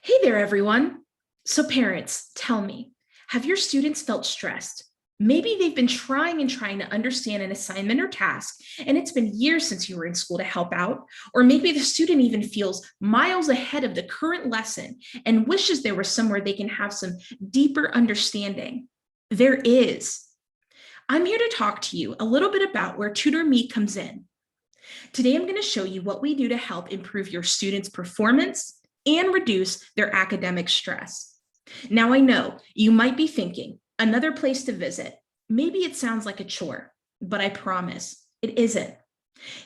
Hey there, everyone. So parents, tell me, have your students felt stressed? Maybe they've been trying to understand an assignment or task, and it's been years since you were in school to help out. Or maybe the student even feels miles ahead of the current lesson and wishes there was somewhere they can have some deeper understanding. There is. I'm here to talk to you a little bit about where TutorMe comes in. Today, I'm going to show you what we do to help improve your students' performance and reduce their academic stress. Now, I know you might be thinking, another place to visit. Maybe it sounds like a chore, but I promise it isn't.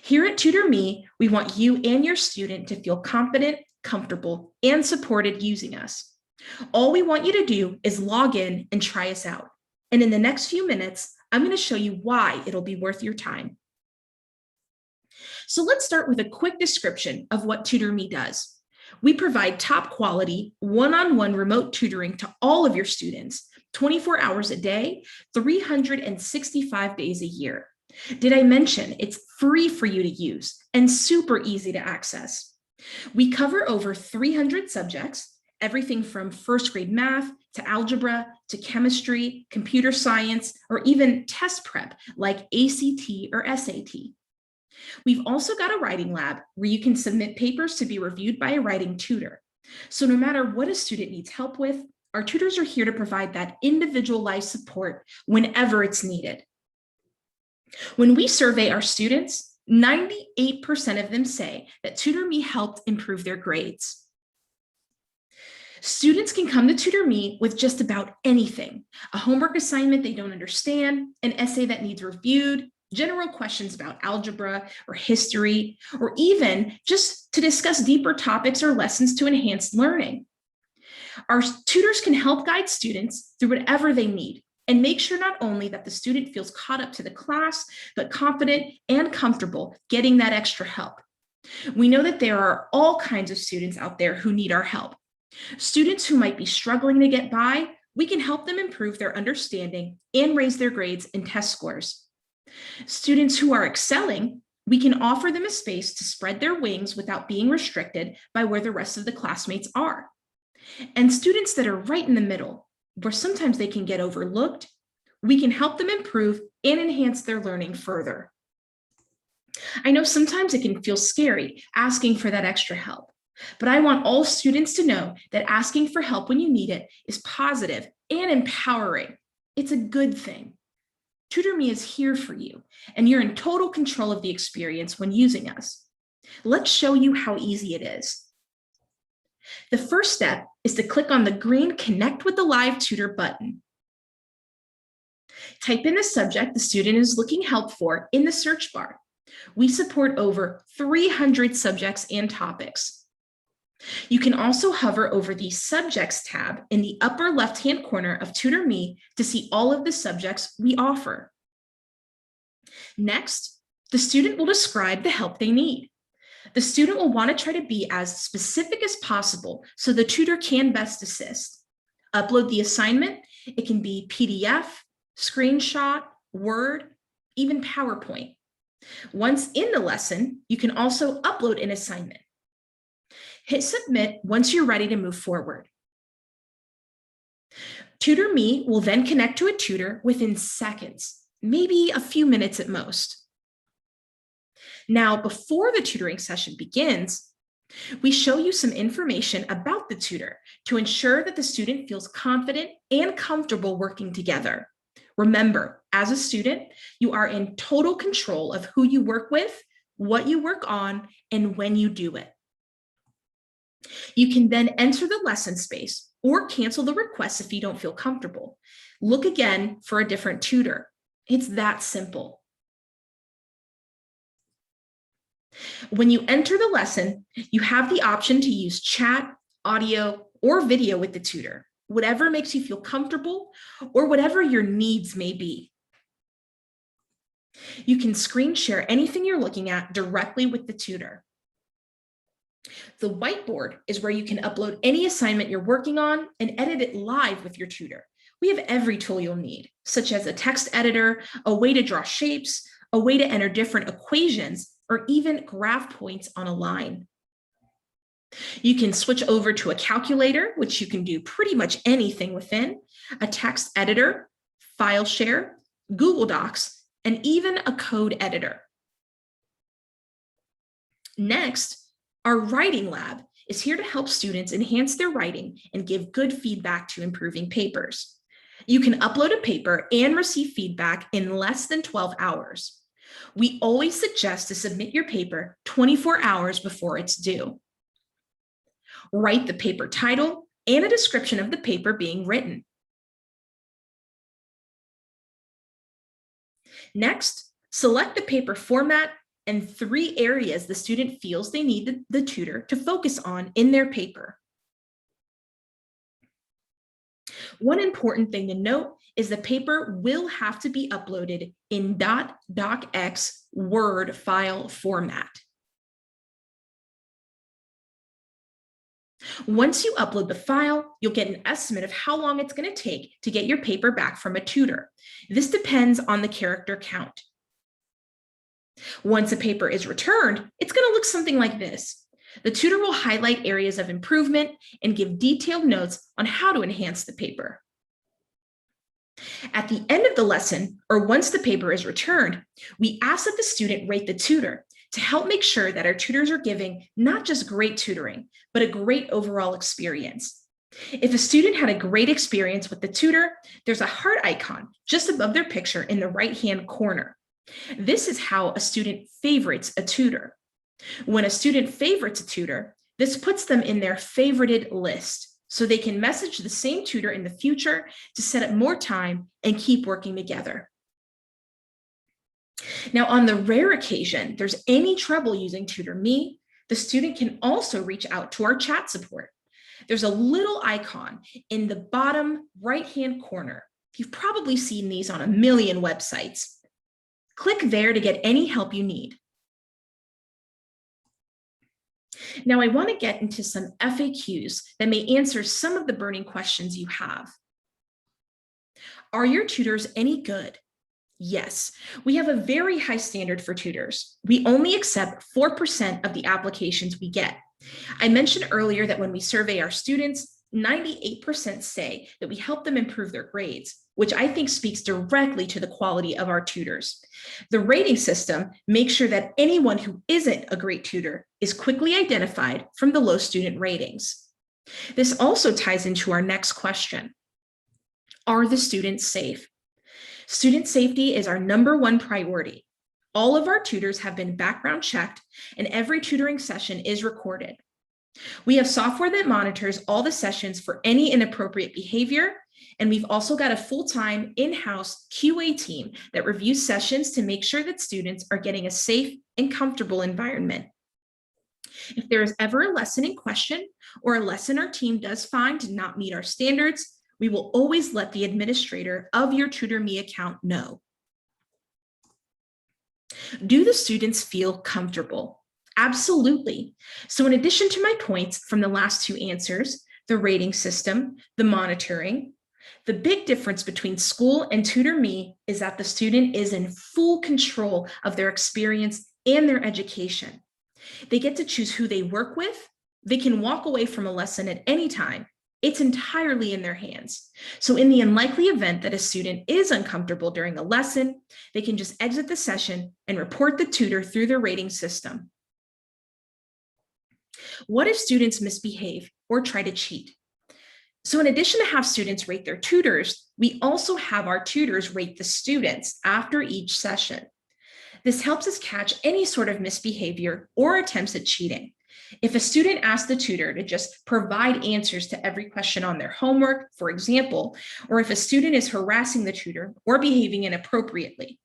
Here at TutorMe, we want you and your student to feel confident, comfortable, and supported using us. All we want you to do is log in and try us out. And in the next few minutes, I'm going to show you why it'll be worth your time. So let's start with a quick description of what TutorMe does. We provide top quality, one-on-one remote tutoring to all of your students, 24 hours a day, 365 days a year. Did I mention it's free for you to use and super easy to access? We cover over 300 subjects, everything from first grade math to algebra to chemistry, computer science, or even test prep like ACT or SAT. We've also got a writing lab where you can submit papers to be reviewed by a writing tutor. So no matter what a student needs help with, our tutors are here to provide that individualized support whenever it's needed. When we survey our students, 98% of them say that TutorMe helped improve their grades. Students can come to TutorMe with just about anything: a homework assignment they don't understand, an essay that needs reviewed, general questions about algebra or history, or even just to discuss deeper topics or lessons to enhance learning. Our tutors can help guide students through whatever they need and make sure not only that the student feels caught up to the class, but confident and comfortable getting that extra help. We know that there are all kinds of students out there who need our help. Students who might be struggling to get by, we can help them improve their understanding and raise their grades and test scores. Students who are excelling, we can offer them a space to spread their wings without being restricted by where the rest of the classmates are. And students that are right in the middle, where sometimes they can get overlooked, we can help them improve and enhance their learning further. I know sometimes it can feel scary asking for that extra help, but I want all students to know that asking for help when you need it is positive and empowering. It's a good thing. TutorMe is here for you, and you're in total control of the experience when using us. Let's show you how easy it is. The first step is to click on the green Connect with the Live Tutor button. Type in the subject the student is looking help for in the search bar. We support over 300 subjects and topics. You can also hover over the Subjects tab in the upper left-hand corner of TutorMe to see all of the subjects we offer. Next, the student will describe the help they need. The student will want to try to be as specific as possible so the tutor can best assist. Upload the assignment. It can be PDF, screenshot, Word, even PowerPoint. Once in the lesson, you can also upload an assignment. Hit submit once you're ready to move forward. TutorMe will then connect to a tutor within seconds, maybe a few minutes at most. Now, before the tutoring session begins, we show you some information about the tutor to ensure that the student feels confident and comfortable working together. Remember, as a student, you are in total control of who you work with, what you work on, and when you do it. You can then enter the lesson space or cancel the request if you don't feel comfortable. Look again for a different tutor. It's that simple. When you enter the lesson, you have the option to use chat, audio, or video with the tutor, whatever makes you feel comfortable or whatever your needs may be. You can screen share anything you're looking at directly with the tutor. The whiteboard is where you can upload any assignment you're working on and edit it live with your tutor. We have every tool you'll need, such as a text editor, a way to draw shapes, a way to enter different equations, or even graph points on a line. You can switch over to a calculator, which you can do pretty much anything within, a text editor, file share, Google Docs, and even a code editor. Next, our writing lab is here to help students enhance their writing and give good feedback to improving papers. You can upload a paper and receive feedback in less than 12 hours. We always suggest to submit your paper 24 hours before it's due. Write the paper title and a description of the paper being written. Next, select the paper format and 3 areas the student feels they need the tutor to focus on in their paper. One important thing to note is the paper will have to be uploaded in .docx Word file format. Once you upload the file, you'll get an estimate of how long it's going to take to get your paper back from a tutor. This depends on the character count. Once a paper is returned, it's going to look something like this. The tutor will highlight areas of improvement and give detailed notes on how to enhance the paper. At the end of the lesson, or once the paper is returned, we ask that the student rate the tutor to help make sure that our tutors are giving not just great tutoring, but a great overall experience. If a student had a great experience with the tutor, there's a heart icon just above their picture in the right-hand corner. This is how a student favorites a tutor. When a student favorites a tutor, this puts them in their favorited list, so they can message the same tutor in the future to set up more time and keep working together. Now, on the rare occasion there's any trouble using TutorMe, the student can also reach out to our chat support. There's a little icon in the bottom right-hand corner. You've probably seen these on a million websites. Click there to get any help you need. Now, I want to get into some FAQs that may answer some of the burning questions you have. Are your tutors any good? Yes, we have a very high standard for tutors. We only accept 4% of the applications we get. I mentioned earlier that when we survey our students, 98% say that we help them improve their grades, which I think speaks directly to the quality of our tutors. The rating system makes sure that anyone who isn't a great tutor is quickly identified from the low student ratings. This also ties into our next question. Are the students safe? Student safety is our #1 priority. All of our tutors have been background checked, and every tutoring session is recorded. We have software that monitors all the sessions for any inappropriate behavior, and we've also got a full-time in-house QA team that reviews sessions to make sure that students are getting a safe and comfortable environment. If there is ever a lesson in question or a lesson our team does find to not meet our standards, we will always let the administrator of your TutorMe account know. Do the students feel comfortable? Absolutely. So in addition to my points from the last 2 answers, the rating system, the monitoring, the big difference between school and TutorMe is that the student is in full control of their experience and their education. They get to choose who they work with. They can walk away from a lesson at any time. It's entirely in their hands. So in the unlikely event that a student is uncomfortable during a lesson, they can just exit the session and report the tutor through the rating system. What if students misbehave or try to cheat? So in addition to have students rate their tutors, we also have our tutors rate the students after each session. This helps us catch any sort of misbehavior or attempts at cheating. If a student asks the tutor to just provide answers to every question on their homework, for example, or if a student is harassing the tutor or behaving inappropriately.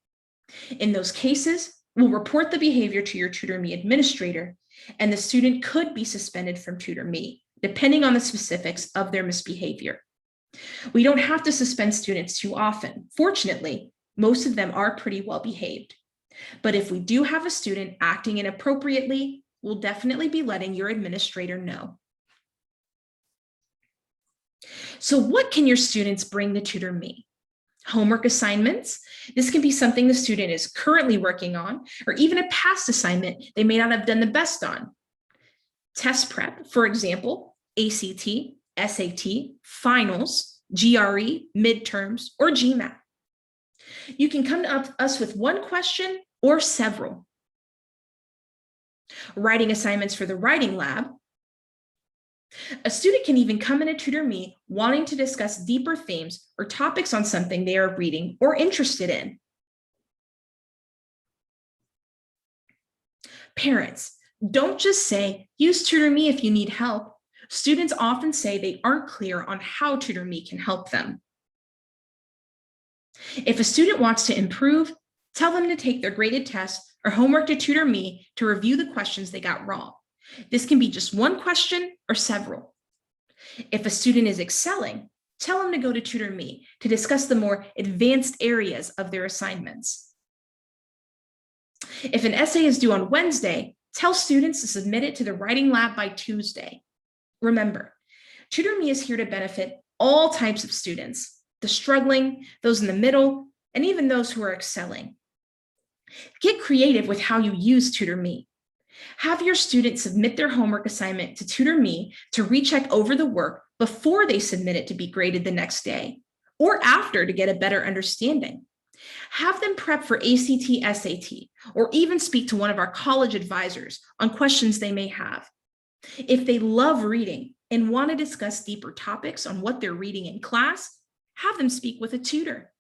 In those cases, we'll report the behavior to your TutorMe administrator, and the student could be suspended from TutorMe, depending on the specifics of their misbehavior. We don't have to suspend students too often. Fortunately, most of them are pretty well behaved. But if we do have a student acting inappropriately, we'll definitely be letting your administrator know. So what can your students bring to TutorMe? Homework assignments. This can be something the student is currently working on, or even a past assignment they may not have done the best on. Test prep, for example, ACT, SAT, finals, GRE, midterms, or GMAT. You can come to us with one question or several. Writing assignments for the writing lab. A student can even come in to TutorMe wanting to discuss deeper themes or topics on something they are reading or interested in. Parents, don't just say, use TutorMe if you need help. Students often say they aren't clear on how TutorMe can help them. If a student wants to improve, tell them to take their graded test or homework to TutorMe to review the questions they got wrong. This can be just one question or several. If a student is excelling, tell them to go to TutorMe to discuss the more advanced areas of their assignments. If an essay is due on Wednesday, tell students to submit it to the writing lab by Tuesday. Remember, TutorMe is here to benefit all types of students, the struggling, those in the middle, and even those who are excelling. Get creative with how you use TutorMe. Have your students submit their homework assignment to TutorMe to recheck over the work before they submit it to be graded the next day, or after to get a better understanding. Have them prep for ACT, SAT, or even speak to one of our college advisors on questions they may have. If they love reading and want to discuss deeper topics on what they're reading in class, have them speak with a tutor.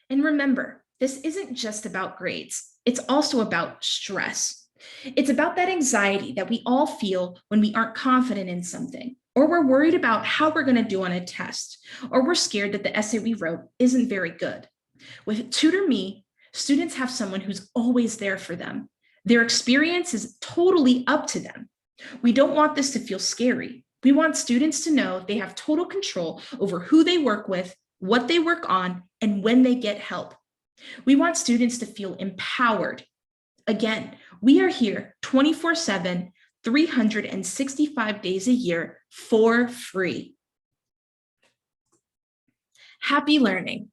And remember, this isn't just about grades. It's also about stress. It's about that anxiety that we all feel when we aren't confident in something, or we're worried about how we're going to do on a test, or we're scared that the essay we wrote isn't very good. With TutorMe, students have someone who's always there for them. Their experience is totally up to them. We don't want this to feel scary. We want students to know they have total control over who they work with, what they work on, and when they get help. We want students to feel empowered. Again, we are here 24/7, 365 days a year for free. Happy learning.